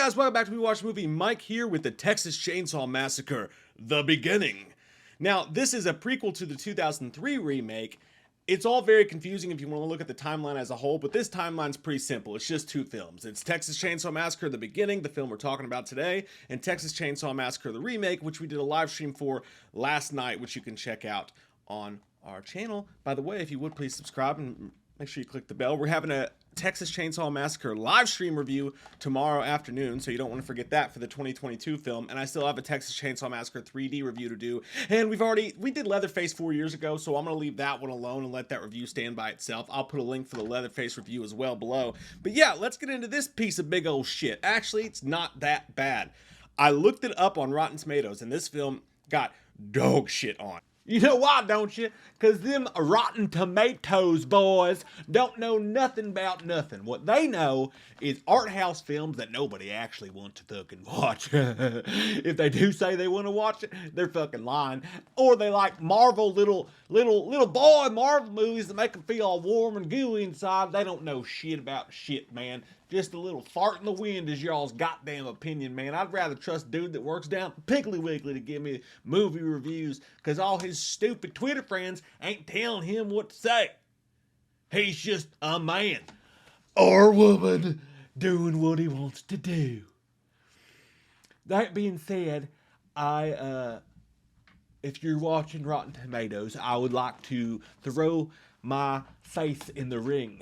guys, welcome back to We Watch Movie. Mike here with the Texas Chainsaw Massacre, The Beginning. Now, this is a prequel to the 2003 remake. It's all very confusing if you want to look at the timeline as a whole, but this timeline's pretty simple. It's just two films. It's Texas Chainsaw Massacre, The Beginning, the film we're talking about today, and Texas Chainsaw Massacre, the remake, which we did a live stream for last night, which you can check out on our channel. By the way, if you would please subscribe and make sure you click the bell. We're having a Texas Chainsaw Massacre live stream review tomorrow afternoon, so you don't want to forget that for the 2022 film. And I still have a Texas Chainsaw Massacre 3D review to do. And we did Leatherface 4 years ago, so I'm going to leave that one alone and let that review stand by itself. I'll put a link for the Leatherface review as well below. But yeah, let's get into this piece of big old shit. Actually, it's not that bad. I looked it up on Rotten Tomatoes, and this film got dog shit on. You know why, don't you? Because them Rotten Tomatoes boys don't know nothing about nothing. What they know is art house films that nobody actually wants to fucking watch. If they do say they want to watch it, they're fucking lying. Or they like Marvel little boy Marvel movies that make them feel all warm and gooey inside. They don't know shit about shit, man. Just a little fart in the wind is y'all's goddamn opinion, man. I'd rather trust a dude that works down at Piggly Wiggly to give me movie reviews, because all his stupid Twitter friends ain't telling him what to say. He's just a man or woman doing what he wants to do. That being said, if you're watching Rotten Tomatoes, I would like to throw my face in the ring.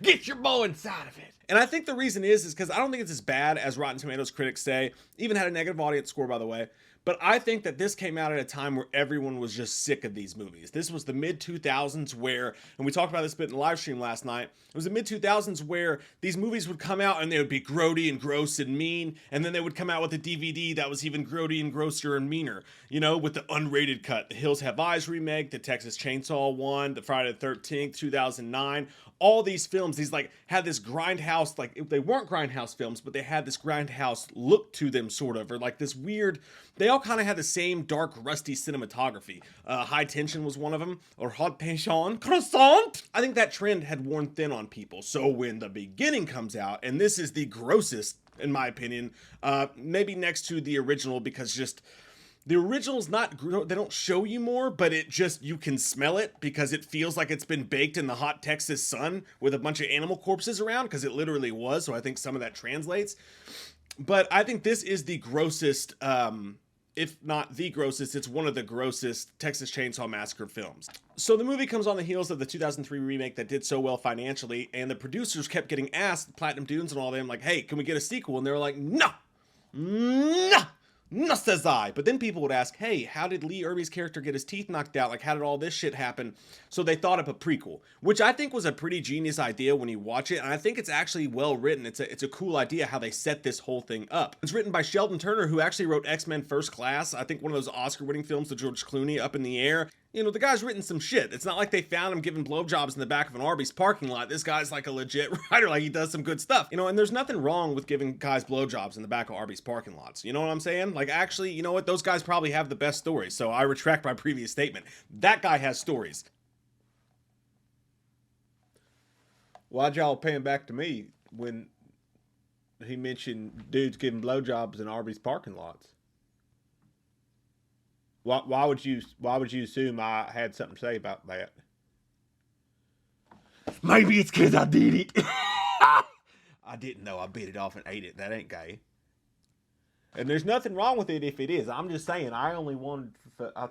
Get your boy inside of it. And I think the reason is because I don't think it's as bad as Rotten Tomatoes critics say. Even had a negative audience score, by the way. But I think that this came out at a time where everyone was just sick of these movies. This was the mid-2000s where, and we talked about this bit in the live stream last night, it was the mid-2000s where these movies would come out and they would be grody and gross and mean, and then they would come out with a DVD that was even grody and grosser and meaner, you know, with the unrated cut. The Hills Have Eyes remake, the Texas Chainsaw one, the Friday the 13th, 2009, all these films, these like had this grindhouse, like they weren't grindhouse films, but they had this grindhouse look to them sort of, or like this weird, they all kind of had the same dark, rusty cinematography. High Tension was one of them, or Hot Tension Croissant. I think that trend had worn thin on people. So when The Beginning comes out, and this is the grossest, in my opinion, maybe next to the original, because just the original's not, they don't show you more, but it just, you can smell it because it feels like it's been baked in the hot Texas sun with a bunch of animal corpses around, because it literally was. So I think some of that translates. But I think this is the grossest, if not the grossest, it's one of the grossest Texas Chainsaw Massacre films. So the movie comes on the heels of the 2003 remake that did so well financially, and the producers kept getting asked, Platinum Dunes and all them, like, hey, can we get a sequel? And they were like, no, no, says I. But then people would ask, hey, how did Lee Irby's character get his teeth knocked out? Like, how did all this shit happen? So they thought of a prequel, which I think was a pretty genius idea when you watch it. And I think it's actually well written. It's a cool idea how they set this whole thing up. It's written by Sheldon Turner, who actually wrote X-Men First Class. I think one of those Oscar-winning films with George Clooney, Up in the Air. You know, the guy's written some shit. It's not like they found him giving blowjobs in the back of an Arby's parking lot. This guy's like a legit writer, like he does some good stuff. You know, and there's nothing wrong with giving guys blowjobs in the back of Arby's parking lots. You know what I'm saying? Like, actually, you know what? Those guys probably have the best stories. So I retract my previous statement. That guy has stories. Why'd y'all pay him back to me when he mentioned dudes giving blowjobs in Arby's parking lots? Why would you assume I had something to say about that? Maybe it's because I did it. I didn't know. I bit it off and ate it. That ain't gay. And there's nothing wrong with it if it is. I'm just saying, I only wanted to...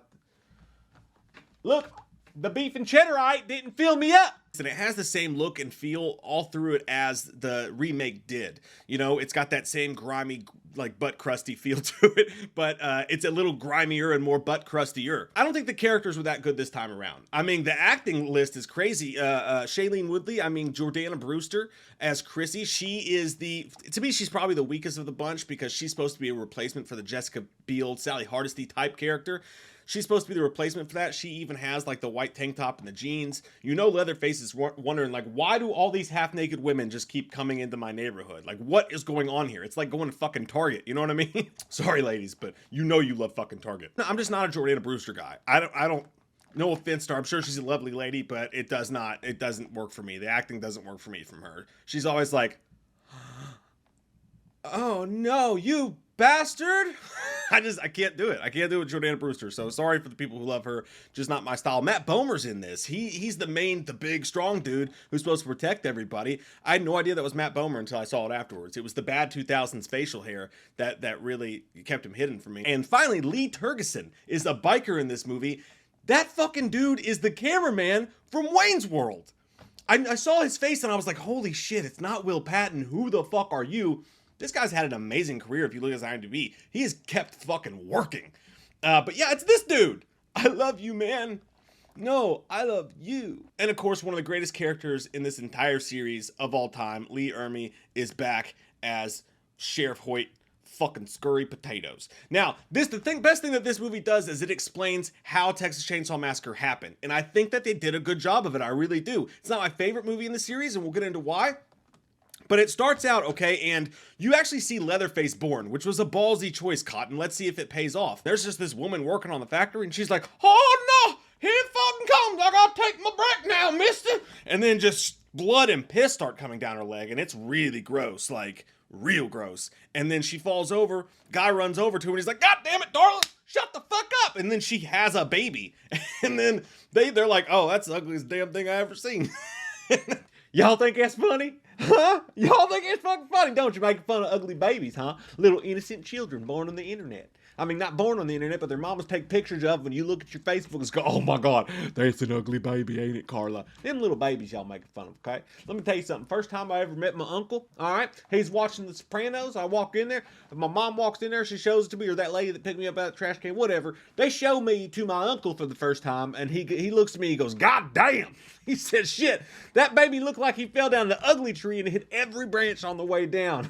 Look, the beef and cheddarite didn't fill me up. And it has the same look and feel all through it as the remake did. You know, it's got that same grimy, like butt crusty feel to it, but it's a little grimier and more butt crustier. I don't think the characters were that good this time around. I mean, the acting list is crazy. Shailene Woodley, Jordana Brewster as Chrissy. She is to me, she's probably the weakest of the bunch because she's supposed to be a replacement for the Jessica Biel, Sally Hardesty type character. She's supposed to be the replacement for that. She even has like the white tank top and the jeans. You know, Leatherface is wondering, like, why do all these half-naked women just keep coming into my neighborhood? Like, what is going on here? It's like going to fucking Target. You know what I mean? Sorry, ladies, but you know you love fucking Target. No, I'm just not a Jordana Brewster guy. I don't, no offense to her. I'm sure she's a lovely lady, but it doesn't work for me. The acting doesn't work for me from her. She's always like, Oh no, you bastard! I can't do it. I can't do it with Jordana Brewster. So sorry for the people who love her, just not my style. Matt Bomer's in this. He's the big, strong dude who's supposed to protect everybody. I had no idea that was Matt Bomer until I saw it afterwards. It was the bad 2000s facial hair that really kept him hidden from me. And finally, Lee Tergesen is a biker in this movie. That fucking dude is the cameraman from Wayne's World. I saw his face and I was like, holy shit, it's not Will Patton. Who the fuck are you? This guy's had an amazing career if you look at his IMDb. He has kept fucking working. But yeah, it's this dude. I love you, man. No, I love you. And of course, one of the greatest characters in this entire series of all time, Lee Ermey, is back as Sheriff Hoyt. Fucking scurry potatoes. Now, best thing that this movie does is it explains how Texas Chainsaw Massacre happened. And I think that they did a good job of it. I really do. It's not my favorite movie in the series, and we'll get into why. But it starts out, okay, and you actually see Leatherface born, which was a ballsy choice, Cotton. Let's see if it pays off. There's just this woman working on the factory, and she's like, oh no, here it fucking comes. I gotta take my break now, mister. And then just blood and piss start coming down her leg, and it's really gross, like real gross. And then she falls over, guy runs over to her, and he's like, God damn it, darling, shut the fuck up. And then she has a baby. And then they're like, oh, that's the ugliest damn thing I ever seen. Y'all think that's funny? Huh? Y'all think it's fucking funny, don't you? Making fun of ugly babies, huh? Little innocent children born on the internet. I mean, not born on the internet, but their mamas take pictures of when you look at your Facebook and go, oh my God, that's an ugly baby, ain't it, Carla? Them little babies y'all making fun of, okay? Let me tell you something. First time I ever met my uncle, all right? He's watching The Sopranos. I walk in there. My mom walks in there. She shows it to me, or that lady that picked me up out of the trash can, whatever. They show me to my uncle for the first time, and he looks at me, he goes, God damn. He said, shit, that baby looked like he fell down the ugly tree and hit every branch on the way down.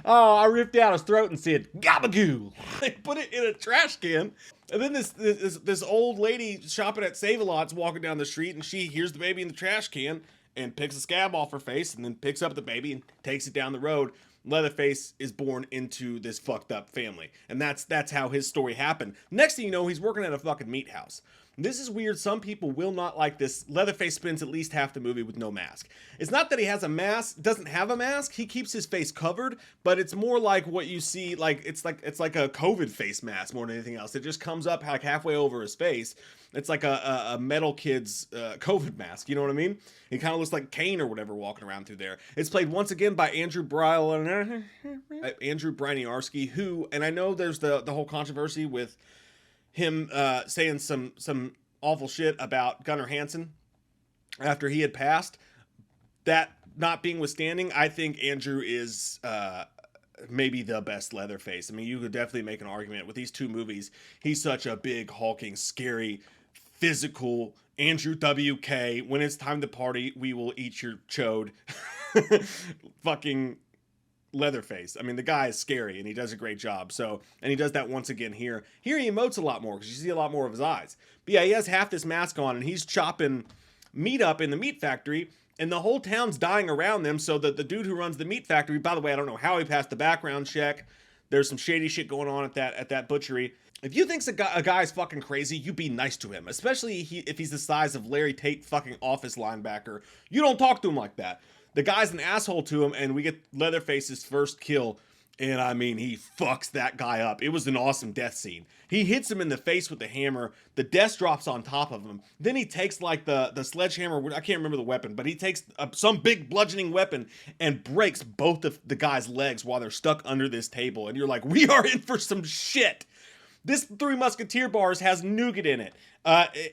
Oh, I ripped out his throat and said, gabagoo. They put it in a trash can. And then this old lady shopping at Save-A-Lot's walking down the street, and she hears the baby in the trash can and picks a scab off her face and then picks up the baby and takes it down the road. Leatherface is born into this fucked up family. And that's how his story happened. Next thing you know, he's working at a fucking meat house. This is weird. Some people will not like this. Leatherface spends at least half the movie with no mask. It's not that he has a mask, doesn't have a mask. He keeps his face covered, but it's more like what you see, like it's like a COVID face mask more than anything else. It just comes up like halfway over his face. It's like a metal kid's COVID mask. You know what I mean? He kind of looks like Kane or whatever walking around through there. It's played once again by Andrew Braniarski, who, and I know there's the whole controversy with him saying some awful shit about Gunnar Hansen after he had passed. That not being withstanding, I think Andrew is maybe the best Leatherface. I mean, you could definitely make an argument with these two movies. He's such a big, hulking, scary, physical Andrew WK. When it's time to party, we will eat your chode. Fucking Leatherface. I mean, the guy is scary and he does a great job. So, and he does that once again here. Here he emotes a lot more because you see a lot more of his eyes. But yeah, he has half this mask on and he's chopping meat up in the meat factory and the whole town's dying around them. So that the dude who runs the meat factory, by the way, I don't know how he passed the background check. There's some shady shit going on at that butchery. If you think a guy's fucking crazy, you be nice to him, especially if he's the size of Larry Tate fucking office linebacker. You don't talk to him like that. The guy's an asshole to him, and we get Leatherface's first kill, and I mean, he fucks that guy up. It was an awesome death scene. He hits him in the face with the hammer, the desk drops on top of him, then he takes like the sledgehammer, I can't remember the weapon, but he takes some big bludgeoning weapon and breaks both of the guy's legs while they're stuck under this table, and you're like, we are in for some shit. This Three Musketeer bars has nougat in it.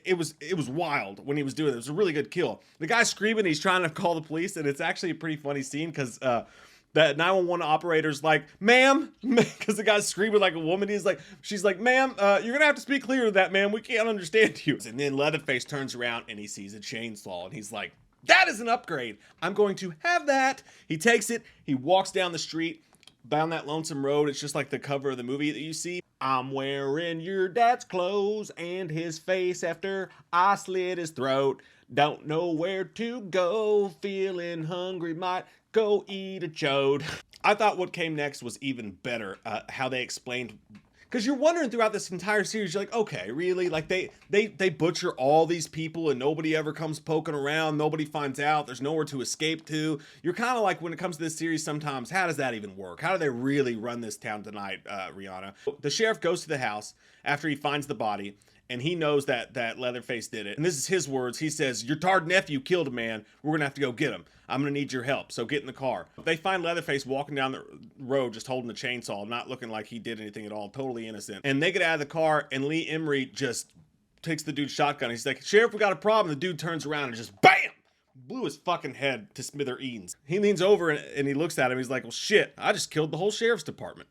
It was wild when he was doing it. It was a really good kill. The guy's screaming, he's trying to call the police, and it's actually a pretty funny scene because the 911 operator's like, ma'am, because the guy's screaming like a woman. She's like, ma'am, you're gonna have to speak clear to that, ma'am. We can't understand you. And then Leatherface turns around and he sees a chainsaw, and he's like, that is an upgrade. I'm going to have that. He takes it. He walks down the street, down that lonesome road. It's just like the cover of the movie that you see. I'm wearing your dad's clothes and his face after I slit his throat. Don't know where to go, feeling hungry, might go eat a chode. I thought what came next was even better, how they explained, Because you're wondering throughout this entire series, you're like, okay, really? Like they butcher all these people and nobody ever comes poking around, nobody finds out, there's nowhere to escape to. You're kind of like, when it comes to this series sometimes, how does that even work? How do they really run this town tonight, Rihanna? The sheriff goes to the house after he finds the body, and he knows that Leatherface did it. And this is his words. He says, your tarred nephew killed a man. We're going to have to go get him. I'm going to need your help. So get in the car. They find Leatherface walking down the road just holding the chainsaw, not looking like he did anything at all, totally innocent. And they get out of the car, and Lee Emery just takes the dude's shotgun. He's like, Sheriff, we got a problem. The dude turns around and just BAM! Blew his fucking head to smithereens. He leans over and he looks at him. He's like, well, shit, I just killed the whole sheriff's department.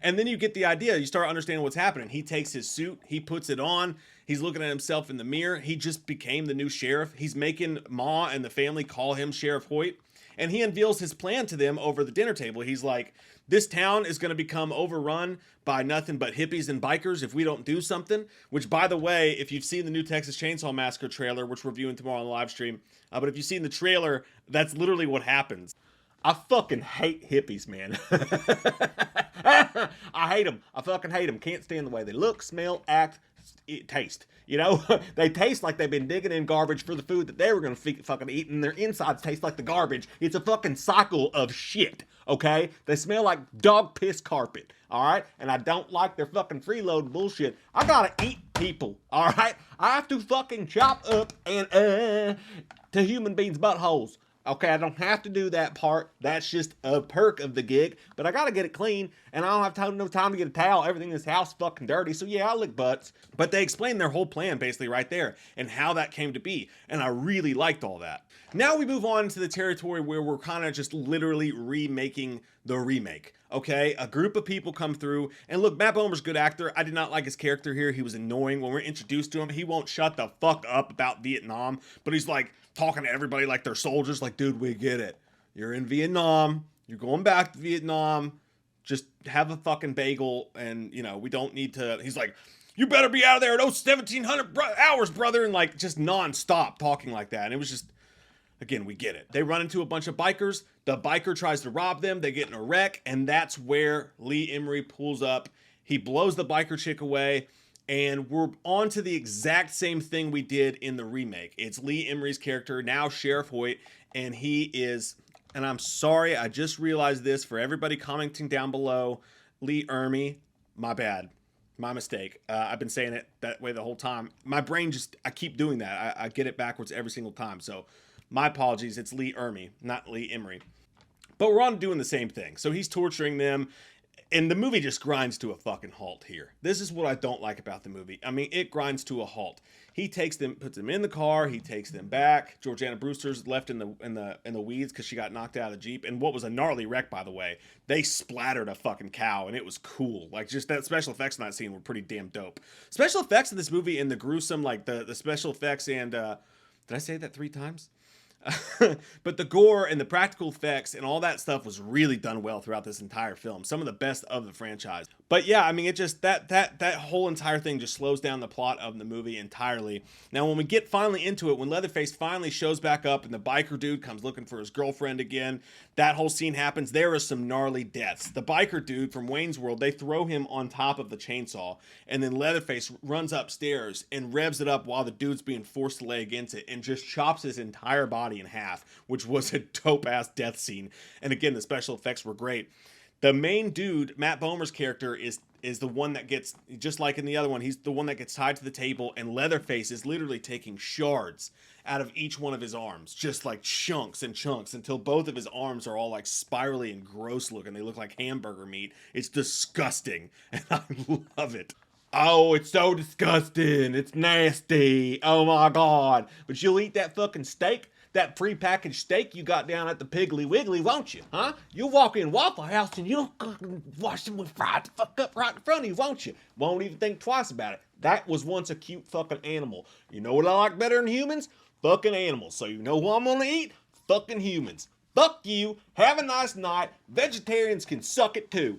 And then you get the idea. You start understanding what's happening. He takes his suit. He puts it on. He's looking at himself in the mirror. He just became the new sheriff. He's making Ma and the family call him Sheriff Hoyt. And he unveils his plan to them over the dinner table. He's like, this town is going to become overrun by nothing but hippies and bikers if we don't do something. Which, by the way, if you've seen the new Texas Chainsaw Massacre trailer, which we're viewing tomorrow on the live stream, but if you've seen the trailer, that's literally what happens. I fucking hate hippies, man. I hate them. I fucking hate them. Can't stand the way they look, smell, act, taste. You know, they taste like they've been digging in garbage for the food that they were going to fucking eat, and their insides taste like the garbage. It's a fucking cycle of shit, okay? They smell like dog piss carpet, all right? And I don't like their fucking freeload bullshit. I gotta eat people, all right? I have to fucking chop up and to human beings' buttholes. Okay, I don't have to do that part. That's just a perk of the gig. But I gotta get it clean, and I don't have no time to get a towel. Everything in this house is fucking dirty. So yeah, I'll lick butts. But they explain their whole plan basically right there, and how that came to be. And I really liked all that. Now we move on to the territory where we're kind of just literally remaking the remake. Okay, a group of people come through, and look, Matt Bomer's a good actor. I did not like his character here. He was annoying. When we're introduced to him, he won't shut the fuck up about Vietnam, but he's like talking to everybody like they're soldiers. Like, dude, we get it. You're in Vietnam. You're going back to Vietnam. Just have a fucking bagel, and, you know, we don't need to. He's like, you better be out of there at 1700 hours, brother, and like just non-stop talking like that. And it was just, again, we get it. They run into a bunch of bikers. The biker tries to rob them. They get in a wreck, and that's where Lee Emery pulls up. He blows the biker chick away, and we're on to the exact same thing we did in the remake. It's Lee Emery's character, now Sheriff Hoyt, and he is, and I'm sorry, I just realized this for everybody commenting down below, Lee Ermey, my bad. My mistake. I've been saying it that way the whole time. My brain just, I keep doing that. I get it backwards every single time. So my apologies. It's Lee Ermey, not Lee Emery. But we're on doing the same thing. So he's torturing them, and the movie just grinds to a fucking halt here. This is what I don't like about the movie. I mean, it grinds to a halt. He takes them, puts them in the car. He takes them back. Georgiana Brewster's left in the weeds because she got knocked out of the Jeep. And what was a gnarly wreck, by the way. They splattered a fucking cow, and it was cool. Like, just that special effects in that scene were pretty damn dope. Special effects in this movie, and the gruesome, like the special effects, and did I say that 3 times? But the gore and the practical effects and all that stuff was really done well throughout this entire film. Some of the best of the franchise. But yeah, I mean, it just, that whole entire thing just slows down the plot of the movie entirely. Now, when we get finally into it, when Leatherface finally shows back up and the biker dude comes looking for his girlfriend again, that whole scene happens. There are some gnarly deaths. The biker dude from Wayne's World, they throw him on top of the chainsaw, and then Leatherface runs upstairs and revs it up while the dude's being forced to lay against it and just chops his entire body in half, which was a dope-ass death scene. And again, the special effects were great. The main dude, Matt Bomer's character, is the one that gets, just like in the other one, he's the one that gets tied to the table, and Leatherface is literally taking shards out of each one of his arms, just like chunks and chunks, until both of his arms are all like spirally and gross looking. They look like hamburger meat. It's disgusting, and I love it. Oh, it's so disgusting. It's nasty. Oh my God. But you'll eat that fucking steak? That prepackaged steak you got down at the Piggly Wiggly, won't you? Huh? You'll walk in Waffle House and you'll wash them with fried the fuck up right in front of you, won't you? Won't even think twice about it. That was once a cute fucking animal. You know what I like better than humans? Fucking animals. So you know who I'm gonna eat? Fucking humans. Fuck you. Have a nice night. Vegetarians can suck it too.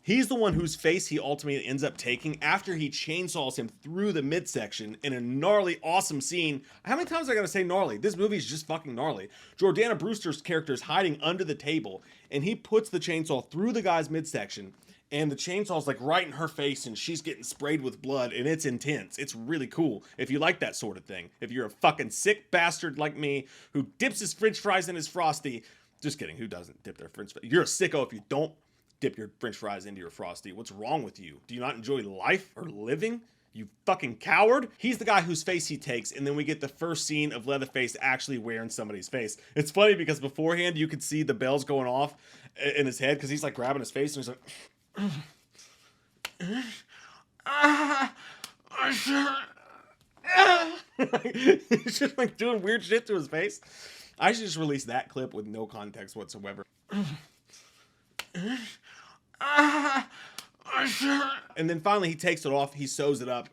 He's the one whose face he ultimately ends up taking after he chainsaws him through the midsection in a gnarly, awesome scene. How many times I gotta say gnarly? This movie's just fucking gnarly. Jordana Brewster's character is hiding under the table, and he puts the chainsaw through the guy's midsection, and the chainsaw's like right in her face and she's getting sprayed with blood, and it's intense. It's really cool if you like that sort of thing. If you're a fucking sick bastard like me who dips his french fries in his Frosty. Just kidding, who doesn't dip their french fries? You're a sicko if you don't dip your french fries into your Frosty. What's wrong with you? Do you not enjoy life or living? You fucking coward. He's the guy whose face he takes, and then we get the first scene of Leatherface actually wearing somebody's face. It's funny because beforehand you could see the bells going off in his head because he's like grabbing his face and he's like he's just like doing weird shit to his face. I should just release that clip with no context whatsoever. And then finally he takes it off, he sews it up,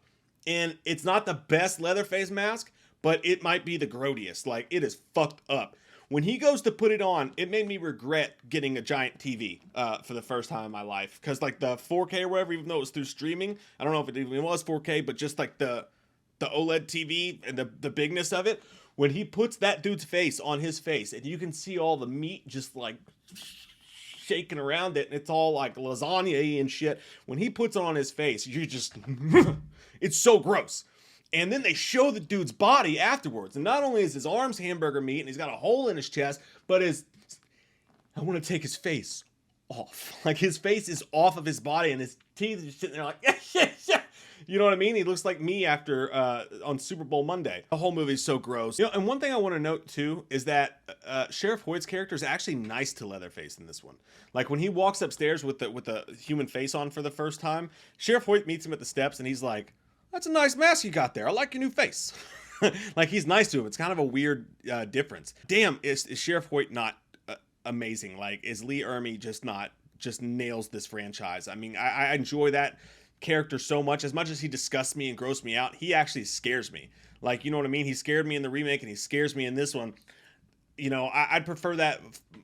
and it's not the best Leatherface mask, but it might be the grodiest. Like, it is fucked up. When he goes to put it on, it made me regret getting a giant TV for the first time in my life, because like the 4K or whatever, even though it was through streaming, I don't know if it even was 4K, but just like the OLED TV and the bigness of it, when he puts that dude's face on his face and you can see all the meat just like shaking around it, and it's all like lasagna and shit. When he puts it on his face, you just it's so gross. And then they show the dude's body afterwards, and not only is his arms hamburger meat and he's got a hole in his chest, but I want to take his face off. Like, his face is off of his body and his teeth are sitting there like you know what I mean? He looks like me after on Super Bowl Monday. The whole movie is so gross. You know, and one thing I want to note too is that Sheriff Hoyt's character is actually nice to Leatherface in this one. Like, when he walks upstairs with the human face on for the first time, Sheriff Hoyt meets him at the steps and he's like, "That's a nice mask you got there. I like your new face." Like, he's nice to him. It's kind of a weird difference. Damn, is Sheriff Hoyt not amazing? Like, is Lee Ermey just nails this franchise? I mean, I enjoy that character so much. As much as he disgusts me and grosses me out, he actually scares me. Like, you know what I mean? He scared me in the remake and he scares me in this one. You know, I'd prefer that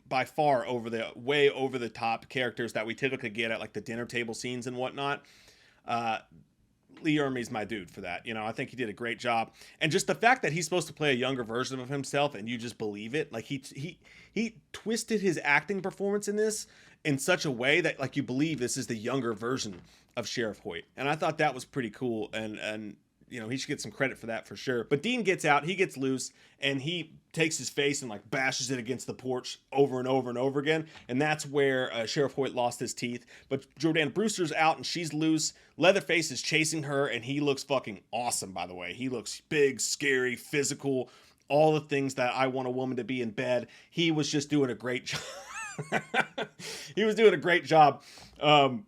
by far over the way over the top characters that we typically get at like the dinner table scenes and whatnot. Lee Ermey's my dude for that. You know, I think he did a great job. And just the fact that he's supposed to play a younger version of himself and you just believe it. Like, he twisted his acting performance in this in such a way that like you believe this is the younger version of Sheriff Hoyt. And I thought that was pretty cool, and you know, he should get some credit for that for sure. But Dean gets out, he gets loose, and he takes his face and like bashes it against the porch over and over and over again. And that's where Sheriff Hoyt lost his teeth. But Jordana Brewster's out and she's loose. Leatherface is chasing her, and he looks fucking awesome, by the way. He looks big, scary, physical, all the things that I want a woman to be in bed. He was just doing a great job. He was doing a great job. I'm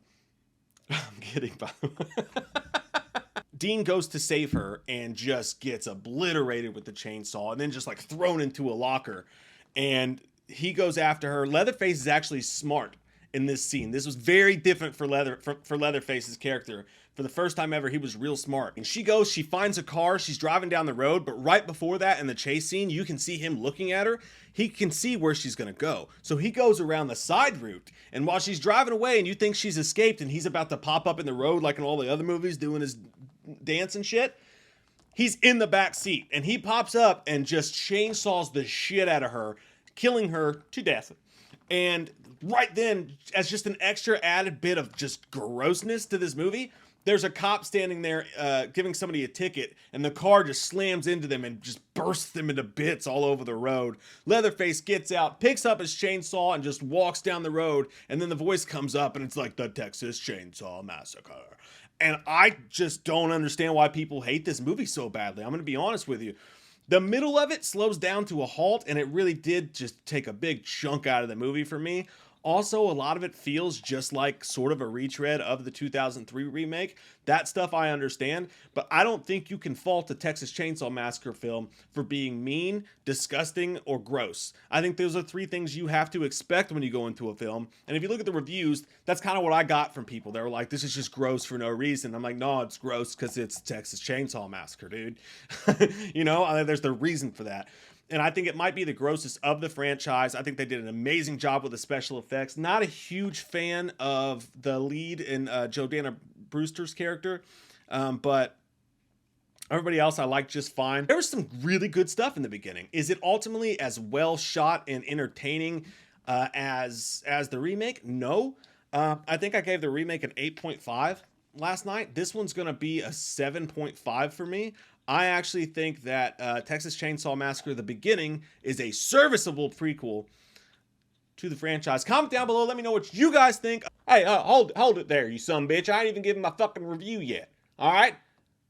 kidding, by the way. Dean goes to save her and just gets obliterated with the chainsaw and then just like thrown into a locker. And he goes after her. Leatherface is actually smart in this scene. This was very different for Leatherface's character. For the first time ever, he was real smart. And she finds a car, she's driving down the road, but right before that in the chase scene, you can see him looking at her. He can see where she's gonna go. So he goes around the side route, and while she's driving away and you think she's escaped and he's about to pop up in the road like in all the other movies doing his dance and shit, he's in the back seat and he pops up and just chainsaws the shit out of her, killing her to death. And right then, as just an extra added bit of just grossness to this movie, there's a cop standing there giving somebody a ticket, and the car just slams into them and just bursts them into bits all over the road. Leatherface gets out, picks up his chainsaw, and just walks down the road, and then the voice comes up, and it's like, "The Texas Chainsaw Massacre." And I just don't understand why people hate this movie so badly. I'm going to be honest with you. The middle of it slows down to a halt, and it really did just take a big chunk out of the movie for me. Also, a lot of it feels just like sort of a retread of the 2003 remake. That stuff I understand, but I don't think you can fault the Texas Chainsaw Massacre film for being mean, disgusting, or gross. I think those are three things you have to expect when you go into a film. And if you look at the reviews, that's kind of what I got from people. They were like, "This is just gross for no reason." I'm like, "No, it's gross because it's Texas Chainsaw Massacre, dude." You know, there's the reason for that. And I think it might be the grossest of the franchise. I think they did an amazing job with the special effects. Not a huge fan of the lead in Jordana Brewster's character, but everybody else I like just fine. There was some really good stuff in the beginning. Is it ultimately as well shot and entertaining as the remake? No. I think I gave the remake an 8.5 last night. This one's going to be a 7.5 for me. I actually think that Texas Chainsaw Massacre: The Beginning is a serviceable prequel to the franchise. Comment down below. Let me know what you guys think. Hey, hold it there, you son of a bitch. I ain't even given my fucking review yet. All right?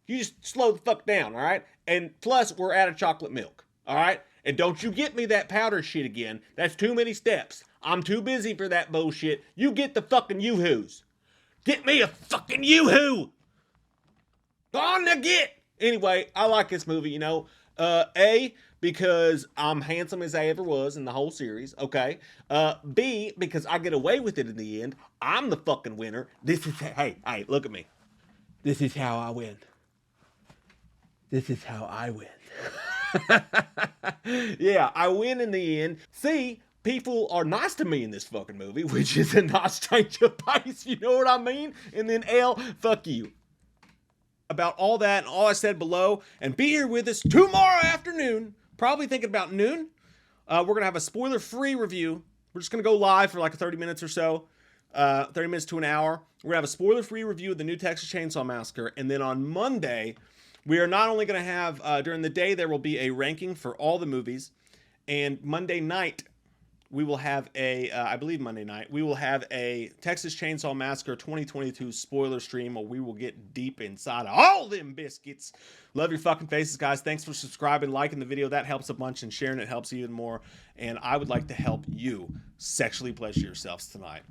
You just slow the fuck down, all right? And plus, we're out of chocolate milk, all right? And don't you get me that powder shit again. That's too many steps. I'm too busy for that bullshit. You get the fucking yoo-hoos. Get me a fucking yoo-hoo. Go on now, get. Anyway, I like this movie, you know. A, because I'm handsome as I ever was in the whole series, okay? B, because I get away with it in the end. I'm the fucking winner. This is, hey, look at me. This is how I win. This is how I win. Yeah, I win in the end. C, people are nice to me in this fucking movie, which is a nice change of pace, you know what I mean? And then L, fuck you. About all that and all I said below, and be here with us tomorrow afternoon, probably thinking about noon. We're going to have a spoiler-free review. We're just going to go live for like 30 minutes or so, 30 minutes to an hour. We're going to have a spoiler-free review of the new Texas Chainsaw Massacre, and then on Monday, we are not only going to have, during the day, there will be a ranking for all the movies, and Monday night, we will have I believe Monday night, we will have a Texas Chainsaw Massacre 2022 spoiler stream where we will get deep inside of all them biscuits. Love your fucking faces, guys. Thanks for subscribing, liking the video. That helps a bunch, and sharing it helps even more. And I would like to help you sexually pleasure yourselves tonight.